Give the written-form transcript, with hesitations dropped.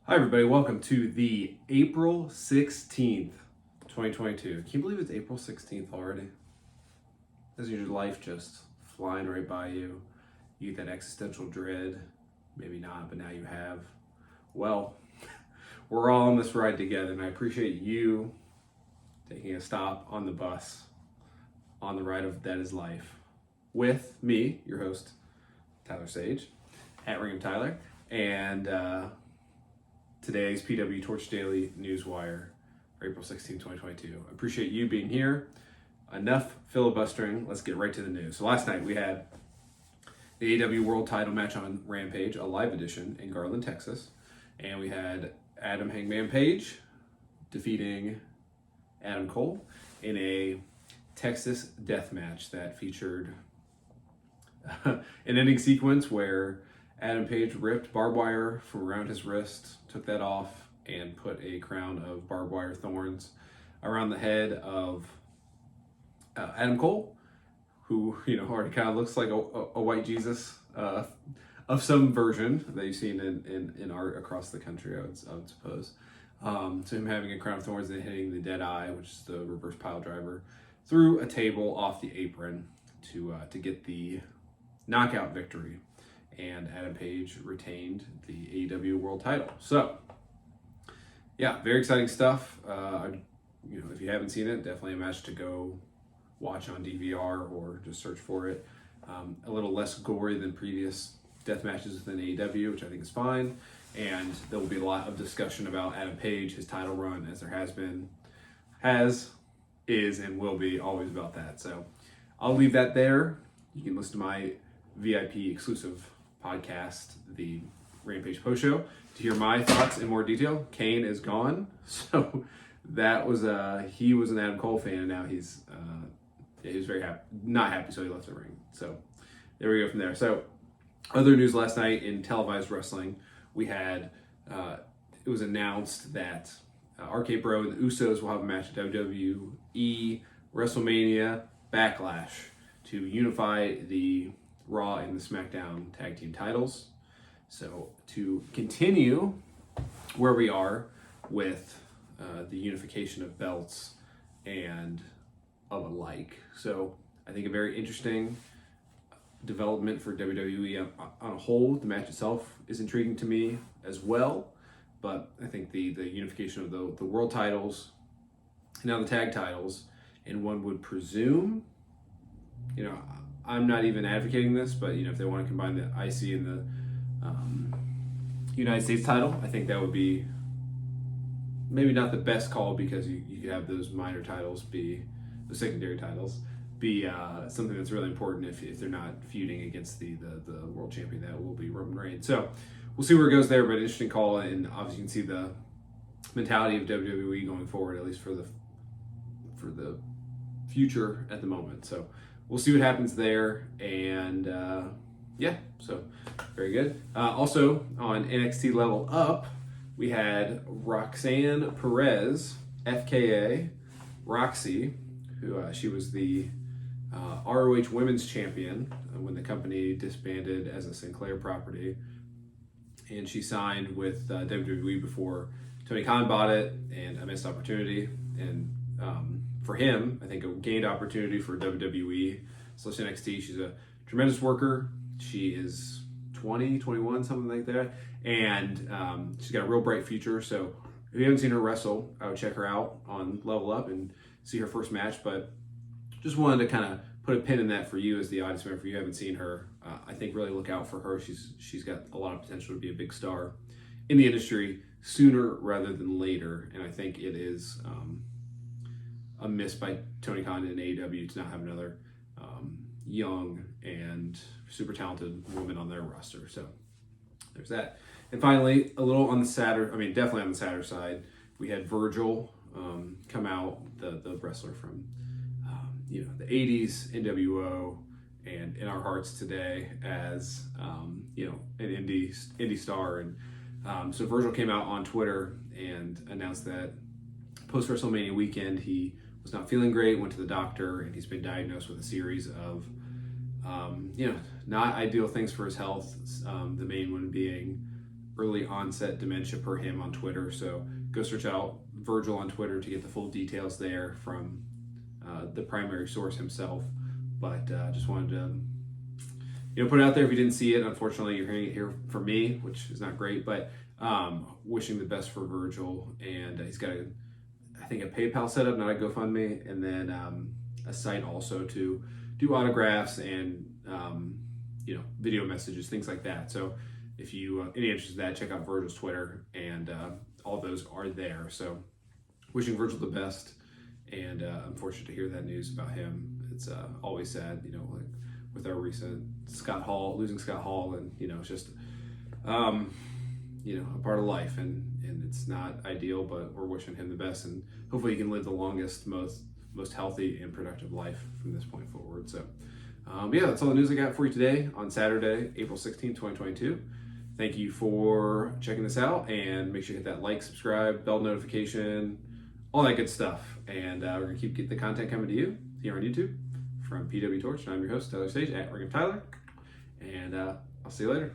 Hi everybody, welcome to the April 16th, 2022. Can you believe it's April 16th already? Isn't your life just flying right by you? You get that existential dread, maybe not, but now you have. Well, we're all on this ride together, and I appreciate you taking a stop on the bus on the ride of That Is Life with me, your host, Tyler Sage, at Ring of Tyler, and today's PWTorch Daily Newswire for April 16, 2022. I appreciate you being here. Enough filibustering. Let's get right to the news. So last night we had the AEW World Title match on Rampage, a live edition in Garland, Texas. And we had Adam Hangman Page defeating Adam Cole in a Texas death match that featured an ending sequence where Adam Page ripped barbed wire from around his wrist, took that off, and put a crown of barbed wire thorns around the head of Adam Cole, who already kind of looks like a white Jesus of some version that you've seen in art across the country, I would suppose. So him having a crown of thorns and hitting the dead eye, which is the reverse pile driver, through a table off the apron to get the knockout victory. And Adam Page retained the AEW World Title. So, yeah, very exciting stuff. If you haven't seen it, definitely a match to go watch on DVR or just search for it. A little less gory than previous death matches within AEW, which I think is fine. And there will be a lot of discussion about Adam Page, his title run, as there is, and will be always about that. So, I'll leave that there. You can listen to my VIP exclusive podcast, the Rampage post show, to hear my thoughts in more detail. Kane is gone, so that was he was an Adam Cole fan, and now he was very happy, not happy, so he left the ring. So there we go from there. So other news last night in televised wrestling, we had it was announced that RK Bro and the Usos will have a match at WWE Wrestlemania Backlash to unify the Raw and the SmackDown Tag Team titles. So to continue where we are with the unification of belts and of alike. So I think a very interesting development for WWE on a whole. The match itself is intriguing to me as well, but I think the unification of the world titles and now the tag titles, and one would presume, I'm not even advocating this, but if they want to combine the IC and the United States title, I think that would be maybe not the best call, because you could have those minor titles be the secondary titles, be something that's really important if they're not feuding against the world champion. That will be Roman Reigns. So we'll see where it goes there, but interesting call, and obviously you can see the mentality of WWE going forward, at least for the future at the moment. So we'll see what happens there, and so very good. Also on NXT Level Up, we had Roxanne Perez, FKA Roxy, who she was the ROH Women's Champion when the company disbanded as a Sinclair property, and she signed with WWE before Tony Khan bought it, and a missed opportunity, and for him, I think a gained opportunity for WWE. So NXT, she's a tremendous worker. She is 20, 21, something like that. And she's got a real bright future. So if you haven't seen her wrestle, I would check her out on Level Up and see her first match. But just wanted to kind of put a pin in that for you as the audience member. If you haven't seen her, I think really look out for her. She's got a lot of potential to be a big star in the industry sooner rather than later. And I think it is a miss by Tony Khan and AEW to not have another young and super talented woman on their roster. So there's that. And finally, a little on the definitely on the sadder side, we had Virgil come out, the wrestler from the 80s, NWO, and in our hearts today as an indie star. And so Virgil came out on Twitter and announced that post WrestleMania weekend he was not feeling great, went to the doctor, and he's been diagnosed with a series of not ideal things for his health. The main one being early onset dementia per him on Twitter. So go search out Virgil on Twitter to get the full details there from the primary source himself. But just wanted to put it out there if you didn't see it. Unfortunately, you're hearing it here from me, which is not great, but wishing the best for Virgil. And he's got I think a PayPal setup, not a GoFundMe, and then a site also to do autographs and video messages, things like that. So if you any interest in that, check out Virgil's Twitter, and all those are there. So wishing Virgil the best, and unfortunate to hear that news about him. It's always sad, like with our recent losing Scott Hall, and it's just a part of life, and it's not ideal, but we're wishing him the best, and hopefully he can live the longest, most healthy and productive life from this point forward. So that's all the news I got for you today on Saturday, April 16th, 2022. Thank you for checking this out, and make sure you hit that like, subscribe, bell notification, all that good stuff. And we're going to keep the content coming to you here on YouTube from PWTorch. And I'm your host, Tyler Sage, at Ring of Tyler. And I'll see you later.